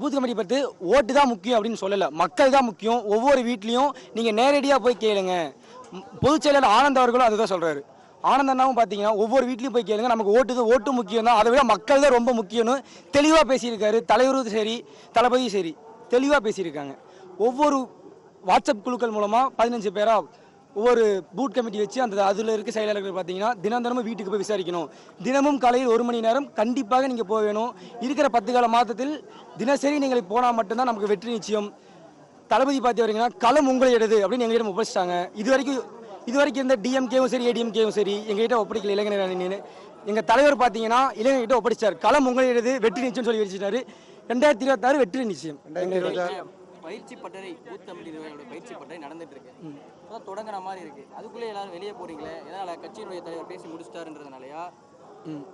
Booth committee பற்றி ஓட்டு தான் முக்கியம் அப்படின்னு சொல்லலை, மக்கள் தான் முக்கியம். ஒவ்வொரு வீட்லேயும் நீங்கள் நேரடியாக போய் கேளுங்க. பொதுச் செயலாளர் ஆனந்த் அவர்களும் அதுதான் சொல்கிறாரு. ஆனந்த் அண்ணாவும் பார்த்தீங்கன்னா ஒவ்வொரு வீட்லேயும் போய் கேளுங்க, நமக்கு ஓட்டு முக்கியம் தான், அதை விட மக்கள் தான் ரொம்ப முக்கியம்னு தெளிவாக பேசியிருக்காரு. தலைவரும் சரி, தளபதியும் சரி தெளிவாக பேசியிருக்காங்க. ஒவ்வொரு வாட்ஸ்அப் குழுக்கள் மூலமாக 15 பேராக ஒவ்வொரு பூத் கமிட்டி வச்சு அந்த அதில் இருக்க செயலாளர்கள் பார்த்தீங்கன்னா தினமும் வீட்டுக்கு போய் விசாரிக்கணும். தினமும் காலையில் 1 மணி நேரம் கண்டிப்பாக நீங்கள் போக வேணும். இருக்கிற 10 கால மாதத்தில் தினசரி நீங்கள் போனால் மட்டும்தான் நமக்கு வெற்றி நிச்சயம். தளபதி பார்த்து வரீங்கன்னா களம் உங்களுடையது அப்படின்னு எங்கள்கிட்ட ஒப்படைச்சிட்டாங்க. இது வரைக்கும் இருந்த டிஎம்கேவும் சரி ஏடிஎம்கேவும் சரி எங்ககிட்ட ஒப்படைக்கல. இளைஞர் அணின்னு எங்கள் தலைவர் பார்த்தீங்கன்னா இளைஞர்கிட்ட ஒப்படைச்சார். களம் உங்களுடையது, வெற்றி நிச்சயம் சொல்லி வச்சுட்டாரு. 2026 வெற்றி நிச்சயம். பயிற்சி பட்டறை பூத் கமிட்டி பயிற்சி பட்டறை நடந்துட்டு இருக்கு, தொடங்குற மாதிரி இருக்கு. அதுக்குள்ளே எல்லாரும் வெளியே போறீங்களே, எதனால? கட்சியினுடைய தலைவர் பேசி முடிச்சிட்டாருன்றதுனாலயா?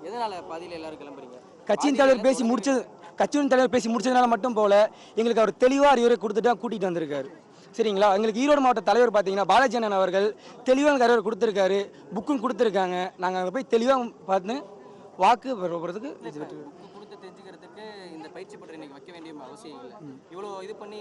எதனால பாதியில எல்லாரும் கிளம்புறீங்க? கட்சியின் தலைவர் பேசி முடிச்சதுனால மட்டும் போல, எங்களுக்கு அவர் தெளிவாக அறிவுரை கொடுத்துட்டு கூட்டிகிட்டு வந்திருக்காரு. சரிங்களா? எங்களுக்கு ஈரோடு மாவட்ட தலைவர் பார்த்தீங்கன்னா பாலாஜி அண்ணன் அவர்கள் தெளிவான அறிவுரை கொடுத்துருக்காரு, புக்கும் கொடுத்துருக்காங்க. நாங்கள் அங்கே போய் தெளிவாக பார்த்து வாக்கு பெறுறதுக்கு கொடுத்து தெரிஞ்சுக்கிறதுக்கு இந்த பயிற்சி பட்டறை இன்னைக்கு வைக்க வேண்டிய அவசியம் இல்லை. இவ்வளோ இது பண்ணி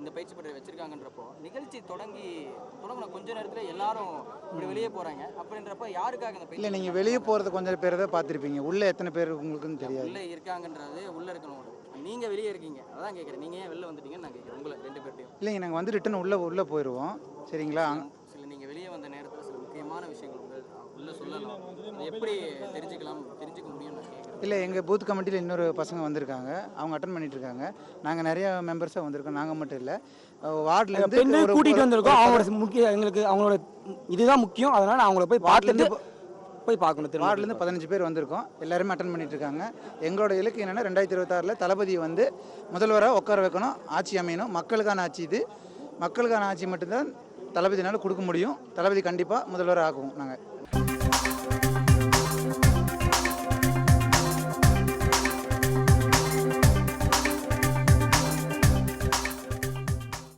இந்த பயிற்சி பட்டறை வச்சிருக்காங்கன்றப்போ நிகழ்ச்சி தொடங்கின கொஞ்ச நேரத்தில் எல்லாரும் இப்படி வெளியே போகிறாங்க. அப்படின்றப்ப யாருக்காக இந்த இல்லை, நீங்கள் வெளியே போகிறது கொஞ்சம் பேர் தான் பார்த்துருப்பீங்க, உள்ளே எத்தனை பேர் உங்களுக்குன்னு தெரியாது. உள்ளே இருக்காங்கன்றது உள்ளே இருக்கணும். நீங்கள் வெளியே இருக்கீங்க, அதான் கேட்குறேன். நீங்கள் ஏன் வெளில வந்துட்டீங்கன்னு நான் கேட்குறேன் உங்களை 2 பேர்ட்டையும். இல்லைங்க, நாங்கள் வந்து ரிட்டன் உள்ளே போயிடுவோம். சரிங்களா? சில நீங்கள் வெளியே வந்த நேரத்தில் சில முக்கியமான விஷயங்கள் உள்ளே சொல்லலாம், எப்படி தெரிஞ்சுக்க முடியும் நான் கேட்குறேன். இல்லை, எங்கள் பூத் கமிட்டியில் இன்னொரு பசங்க வந்திருக்காங்க, அவங்க அட்டன் பண்ணிட்டு இருக்காங்க. நாங்கள் நிறைய மெம்பர்ஸாக வந்திருக்கோம். நாங்கள் மட்டும் இல்லை, வார்டிலேருந்து பெண்கள் கூட்டிகிட்டு வந்திருக்கோம். அவங்களோட முக்கிய எங்களுக்கு அவங்களோட இதுதான் முக்கியம். அதனால் அவங்கள போய் பார்க்கணும். வார்டிலேருந்து 15 பேர் வந்திருக்கோம். எல்லாருமே அட்டன் பண்ணிட்டு இருக்காங்க. எங்களோட இலக்கு என்னென்னா 2026 தளபதியை வந்து முதல்வராக உட்கார வைக்கணும், ஆட்சி அமையணும். மக்களுக்கான ஆட்சி இது, மக்களுக்கான ஆட்சி மட்டும்தான் தளபதினால கொடுக்க முடியும். தளபதி கண்டிப்பாக முதல்வராக ஆக்குவோம் நாங்கள்.